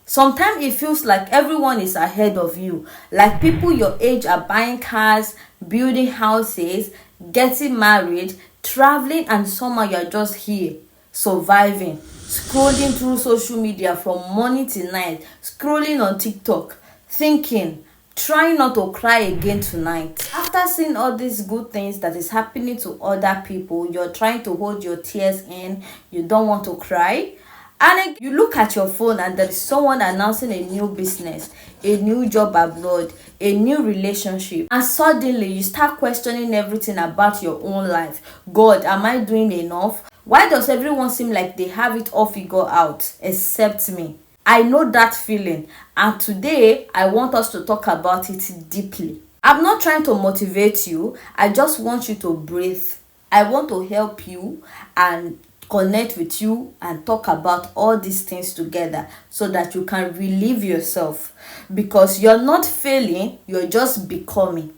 Sometimes it feels like everyone is ahead of you. Like people your age are buying cars, building houses, getting married, traveling, and somehow you're just here, surviving, scrolling through social media from morning till night, scrolling on TikTok, thinking, trying not to cry again tonight. After seeing all these good things that is happening to other people, you're trying to hold your tears in, you don't want to cry. And then you look at your phone and there is someone announcing a new business, a new job abroad, a new relationship. And suddenly you start questioning everything about your own life. God, am I doing enough? Why does everyone seem like they have it all figured out except me? I know that feeling, and today I want us to talk about it deeply. I'm not trying to motivate you, I just want you to breathe. I want to help you and connect with you and talk about all these things together so that you can relieve yourself, because you're not failing, you're just becoming.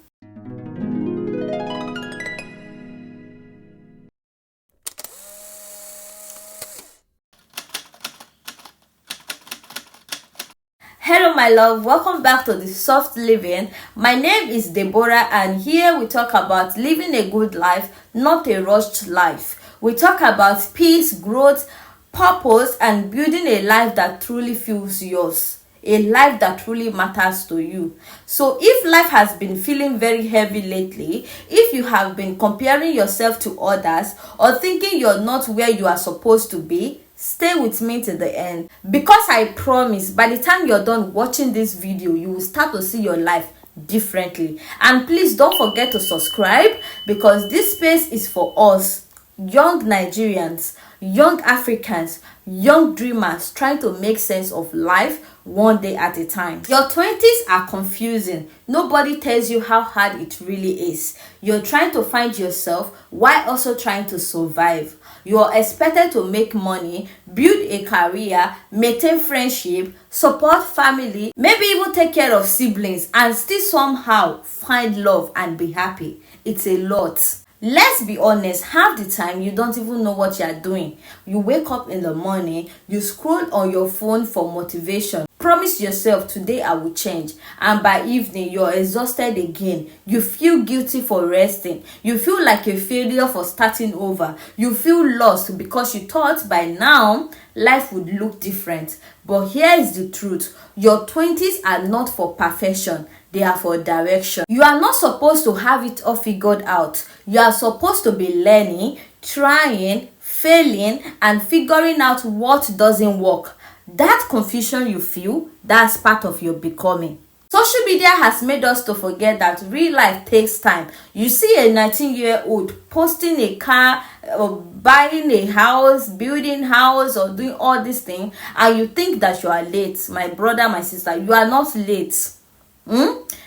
Hello, my love. Welcome back to the Soft Living. My name is Deborah, and here we talk about living a good life, not a rushed life. We talk about peace, growth, purpose, and building a life that truly feels yours. A life that truly matters to you. So if life has been feeling very heavy lately, if you have been comparing yourself to others or thinking you're not where you are supposed to be, stay with me to the end, because I promise by the time you're done watching this video, you will start to see your life differently. And please don't forget to subscribe, because this space is for us, young Nigerians, young Africans, young dreamers trying to make sense of life one day at a time. Your 20s are confusing. Nobody tells you how hard it really is. You're trying to find yourself while also trying to survive. You are expected to make money, build a career, maintain friendship, support family, maybe even take care of siblings, and still somehow find love and be happy. It's a lot. Let's be honest, half the time you don't even know what you are doing. You wake up in the morning, you scroll on your phone for motivation. Promise yourself today I will change, and by evening you're exhausted again. You feel guilty for resting. You feel like a failure for starting over. You feel lost because you thought by now life would look different. But here is the truth. Your 20s are not for perfection. They are for direction. You are not supposed to have it all figured out. You are supposed to be learning, trying, failing, and figuring out what doesn't work. That confusion you feel, that's part of your becoming. Social media has made us to forget that real life takes time. You see a 19-year-old posting a car, or buying a house, building house, or doing all these things, and you think that you are late. My brother, my sister, you are not late.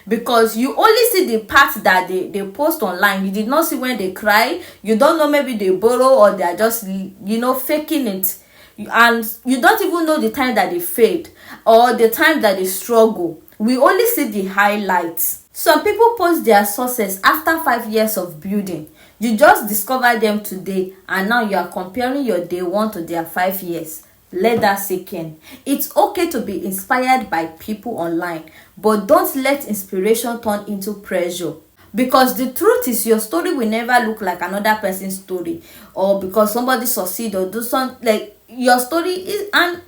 Because you only see the part that they post online. You did not see when they cry. You don't know, maybe they borrow or they are just faking it. And you don't even know the time that they failed or the time that they struggle. We only see the highlights. Some people post their success after 5 years of building. You just discovered them today, and now you are comparing your day one to their 5 years. Let that sink in. It's okay to be inspired by people online, but don't let inspiration turn into pressure. Because the truth is, your story will never look like another person's story, or because somebody succeed or do something. Like, your story is, and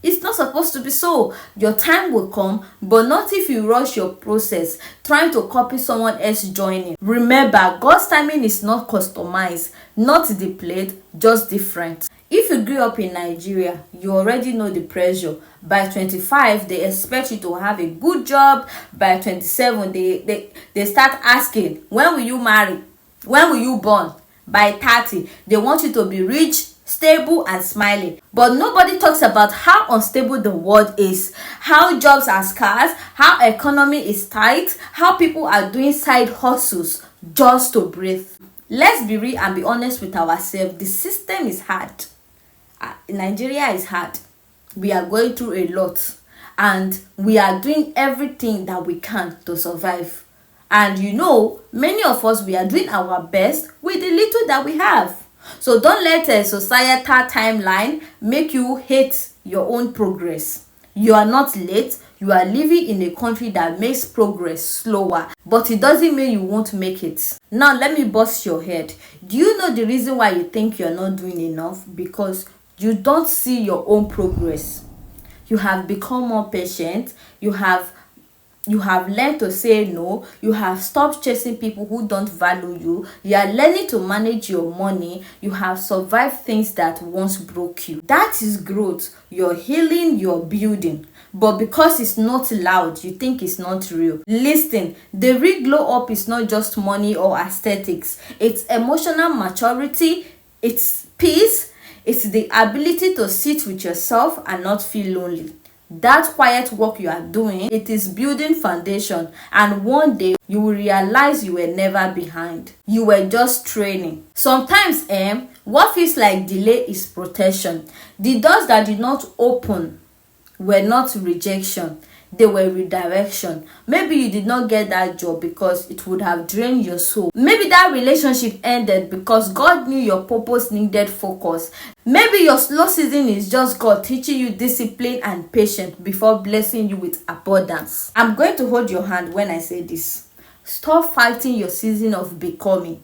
it's not supposed to be so. Your time will come, but not if you rush your process trying to copy someone else's journey. Remember, God's timing is not customized, not delayed, just different. If you grew up in Nigeria, you already know the pressure. By 25, they expect you to have a good job. By 27, they start asking, when will you marry? When will you born? By 30, they want you to be rich, stable, and smiling. But nobody talks about how unstable the world is, how jobs are scarce, how economy is tight, how people are doing side hustles just to breathe. Let's be real and be honest with ourselves. The system is hard. Nigeria is hard. We are going through a lot, and we are doing everything that we can to survive. And many of us, we are doing our best with the little that we have. So don't let a societal timeline make you hate your own progress. You are not late. You are living in a country that makes progress slower, but it doesn't mean you won't make it. Now let me bust your head. Do you know the reason why you think you're not doing enough? Because you don't see your own progress. You have become more patient. You have learned to say no. You have stopped chasing people who don't value you. You are learning to manage your money. You have survived things that once broke you. That is growth. You're healing, you're building. But because it's not loud, you think it's not real. Listen, the real glow up is not just money or aesthetics. It's emotional maturity, it's peace, it's the ability to sit with yourself and not feel lonely. That quiet work you are doing, it is building foundation, and one day you will realize you were never behind. You were just training. Sometimes what feels like delay is protection. The doors that did not open were not rejection, they were redirection. Maybe you did not get that job because it would have drained your soul. Maybe that relationship ended because God knew your purpose needed focus. Maybe your slow season is just God teaching you discipline and patience before blessing you with abundance. I'm going to hold your hand when I say this. Stop fighting your season of becoming.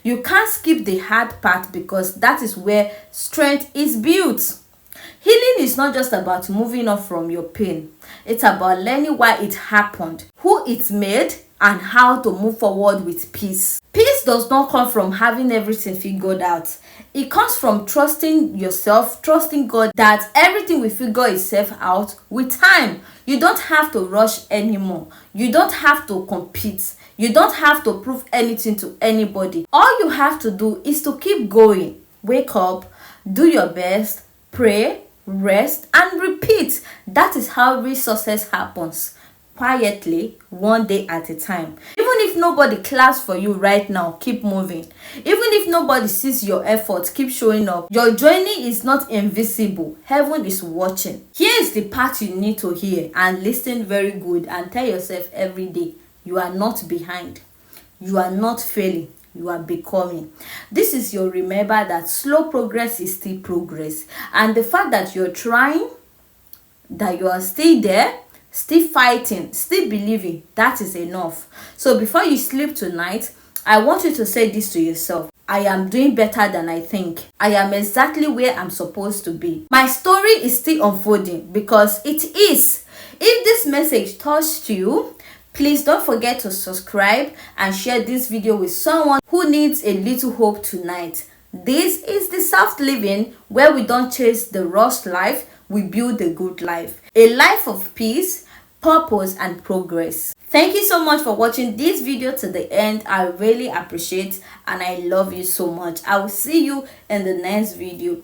You can't skip the hard part because that is where strength is built. Healing is not just about moving on from your pain. It's about learning why it happened, who it made, and how to move forward with peace. Peace does not come from having everything figured out. It comes from trusting yourself, trusting God that everything will figure itself out with time. You don't have to rush anymore. You don't have to compete. You don't have to prove anything to anybody. All you have to do is to keep going. Wake up, do your best, pray, rest, and repeat. That is how real success happens. Quietly, one day at a time. Even if nobody claps for you right now, keep moving. Even if nobody sees your efforts, keep showing up. Your journey is not invisible. Heaven is watching. Here is the part you need to hear and listen very good and tell yourself every day, you are not behind. You are not failing. You are becoming. This is your remember that slow progress is still progress. And the fact that you're trying, that you are still there, still fighting, still believing, that is enough. So before you sleep tonight, I want you to say this to yourself. I am doing better than I think. I am exactly where I'm supposed to be. My story is still unfolding because it is. If this message touched you, please don't forget to subscribe and share this video with someone who needs a little hope tonight. This is the soft living where we don't chase the rushed life, we build a good life. A life of peace, purpose, and progress. Thank you so much for watching this video to the end. I really appreciate and I love you so much. I will see you in the next video.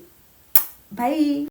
Bye.